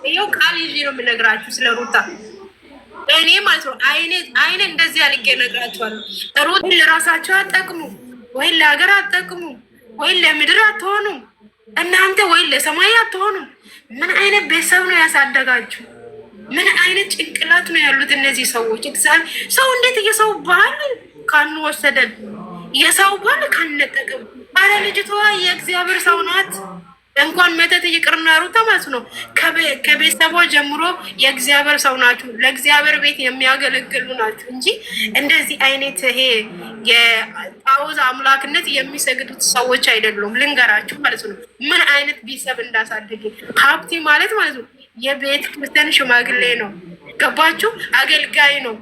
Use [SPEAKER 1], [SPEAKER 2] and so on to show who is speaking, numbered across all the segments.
[SPEAKER 1] ይኸው ቃል ይዤ ነው የምነግራችሁ ስለ ሩታ። እኔ ማለት ነው አይኔ እንደዚህ አድርጌ እነግራችኋለሁ። ሩት ለራሳቸው አጠቅሙ ወይ ለሀገር አጠቅሙ ወይ ለምድር አትሆኑም እናንተ ወይ ለሰማይ አትሆኑም። ምን አይነት ቤተሰብ ነው ያሳደጋችሁ? ምን አይነት ጭንቅላት ነው ያሉት እነዚህ ሰዎች? እግዚአብሔር ሰው እንዴት የሰው ባህል ካንወሰደን የሰው ባህል ካንነጠቅም። አረ ልጅቷ የእግዚአብሔር ሰው ናት። እንኳን መተት ይቅርና ሩታ ማለት ነው ከቤተሰቧ ጀምሮ የእግዚአብሔር ሰው ናችሁ። ለእግዚአብሔር ቤት የሚያገለግሉ ናችሁ እንጂ እንደዚህ አይነት ይሄ የጣዖት አምላክነት የሚሰግዱት ሰዎች አይደሉም። ልንገራችሁ ማለት ነው ምን አይነት ቤተሰብ እንዳሳደገ። ሀብቴ ማለት ነው የቤተ ክርስቲያን ሽማግሌ ነው። ገባችሁ? አገልጋይ ነው።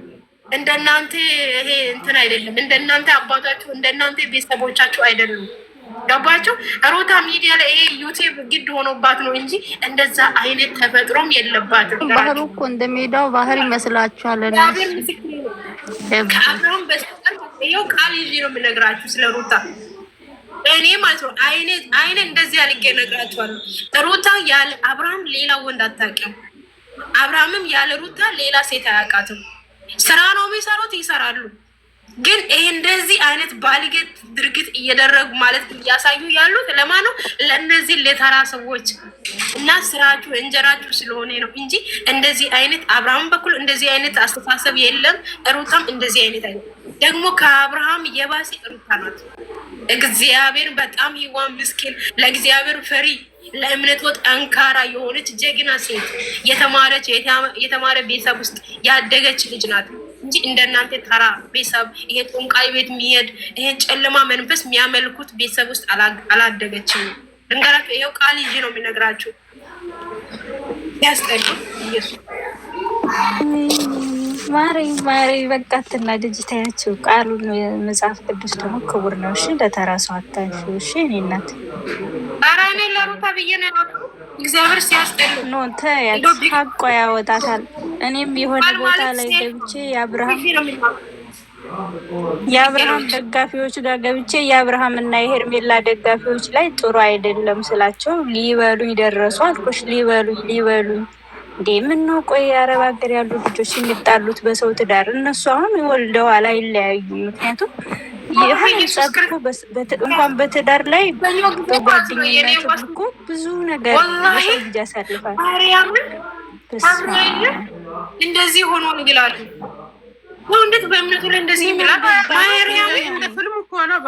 [SPEAKER 1] እንደናንተ ይሄ እንትን አይደለም። እንደናንተ አባታችሁ እንደናንተ ቤተሰቦቻችሁ አይደሉም። ገባችሁ? ሩታ ሚዲያ ላይ ይሄ ዩቲዩብ ግድ ሆኖባት ነው እንጂ እንደዛ አይነት ተፈጥሮም የለባትም።
[SPEAKER 2] ባህሩ እኮ እንደሜዳው ባህር ይመስላችኋል?
[SPEAKER 1] ከአብርሃም በስተቀር ይኸው ቃል ይዤ ነው የምነግራችሁ ስለ ሩታ። እኔ ማለት ነው አይኔ እንደዚህ አድርጌ እነግራችኋለሁ። ሩታ ያለ አብርሃም ሌላ ወንድ አታውቅም። አብርሃምም ያለ ሩታ ሌላ ሴት አያውቃትም። ስራ ነው የሚሰሩት፣ ይሰራሉ። ግን ይሄ እንደዚህ አይነት ባልጌት ድርጊት እየደረጉ ማለት እያሳዩ ያሉት ለማን ነው? ለእነዚህ ለተራ ሰዎች እና ስራችሁ እንጀራችሁ ስለሆነ ነው እንጂ እንደዚህ አይነት አብርሃም በኩል እንደዚህ አይነት አስተሳሰብ የለም። ሩታም እንደዚህ አይነት አይነት ደግሞ ከአብርሃም የባሰ ሩታ ናት። እግዚአብሔር በጣም ይዋን ምስኪን ለእግዚአብሔር ፈሪ ለእምነቷ ጠንካራ የሆነች ጀግና ሴት የተማረ ቤተሰብ ውስጥ ያደገች ልጅ ናት እንጂ እንደናንተ ተራ ቤተሰብ ይሄ ጦንቃይ ቤት የሚሄድ ይሄ ጨለማ መንፈስ የሚያመልኩት ቤተሰብ ውስጥ አላደገችም። ልንገራችሁ፣ ይሄው ቃል ይዤ ነው የሚነግራችሁ። ያስጠሉ ኢየሱስ
[SPEAKER 2] ማሪ በቃ ትናደጅ ታያችሁ። ቃሉን መጽሐፍ ቅዱስ ደግሞ ክቡር ነው። እሺ ለተራ ሰው አታንሺ። እሺ እኔ እናት
[SPEAKER 1] ኧረ እኔ ለሩታ ብዬ ነው ያወጣው። እግዚአብሔር ሲያስጠሉ
[SPEAKER 2] ኖ ተያት ሀቋ ያወጣታል። እኔም የሆነ ቦታ ላይ ገብቼ የአብርሃም ደጋፊዎች ጋር ገብቼ የአብርሃም እና የሄርሜላ ደጋፊዎች ላይ ጥሩ አይደለም ስላቸው ሊበሉኝ ደረሱ አልኩሽ። ሊበሉኝ እንዴ ምን ነው? ቆይ አረብ ሀገር ያሉ ልጆች የሚጣሉት በሰው ትዳር እነሱ አሁን ወልደዋል አይለያዩም። ምክንያቱም እንኳን በትዳር ላይ በጓደኝነት እኮ ብዙ ነገር በሰው ልጅ ያሳልፋል።
[SPEAKER 1] እንደዚህ ሆኖ ይላሉ። እንዴት በእምነቱ ላይ እንደዚህ ይላል?
[SPEAKER 3] እንደ ፊልም እኮ ነው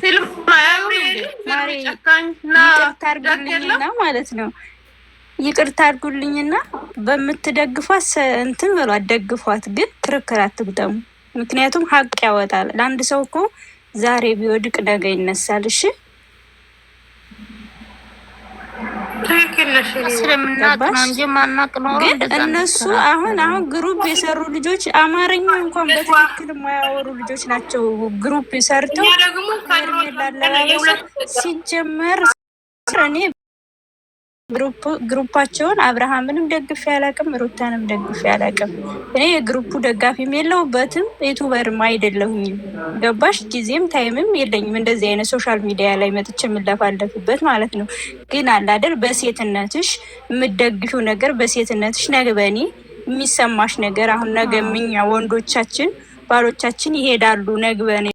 [SPEAKER 3] ፊልም
[SPEAKER 2] ማለት ነው። ይቅርታ አድርጉልኝና በምትደግፏት እንትን በሏት፣ ደግፏት፣ ግን ክርክር አትግጠሙ። ምክንያቱም ሀቅ ያወጣል። ለአንድ ሰው እኮ ዛሬ ቢወድቅ ነገ ይነሳል። እሺ
[SPEAKER 3] ስለምናቅ ነው እንጂ ማናቅ ነው።
[SPEAKER 2] ግን እነሱ አሁን ግሩፕ የሰሩ ልጆች አማርኛ እንኳን በትክክል የማያወሩ ልጆች ናቸው። ግሩፕ ሰርተው ሲጀመር እኔ ግሩፓቸውን አብርሃምንም ደግፌ አላውቅም፣ ሩታንም ደግፌ አላውቅም። እኔ የግሩፑ ደጋፊም የለሁበትም፣ ዩቱበርም አይደለሁኝም። ገባሽ? ጊዜም ታይምም የለኝም እንደዚህ አይነት ሶሻል ሚዲያ ላይ መጥቼ የምለፋለፍበት ማለት ነው። ግን አላደር በሴትነትሽ የምደግፊው ነገር በሴትነትሽ ነገ በእኔ የሚሰማሽ ነገር አሁን ነገ እኛ ወንዶቻችን ባሎቻችን ይሄዳሉ ነገ በእኔ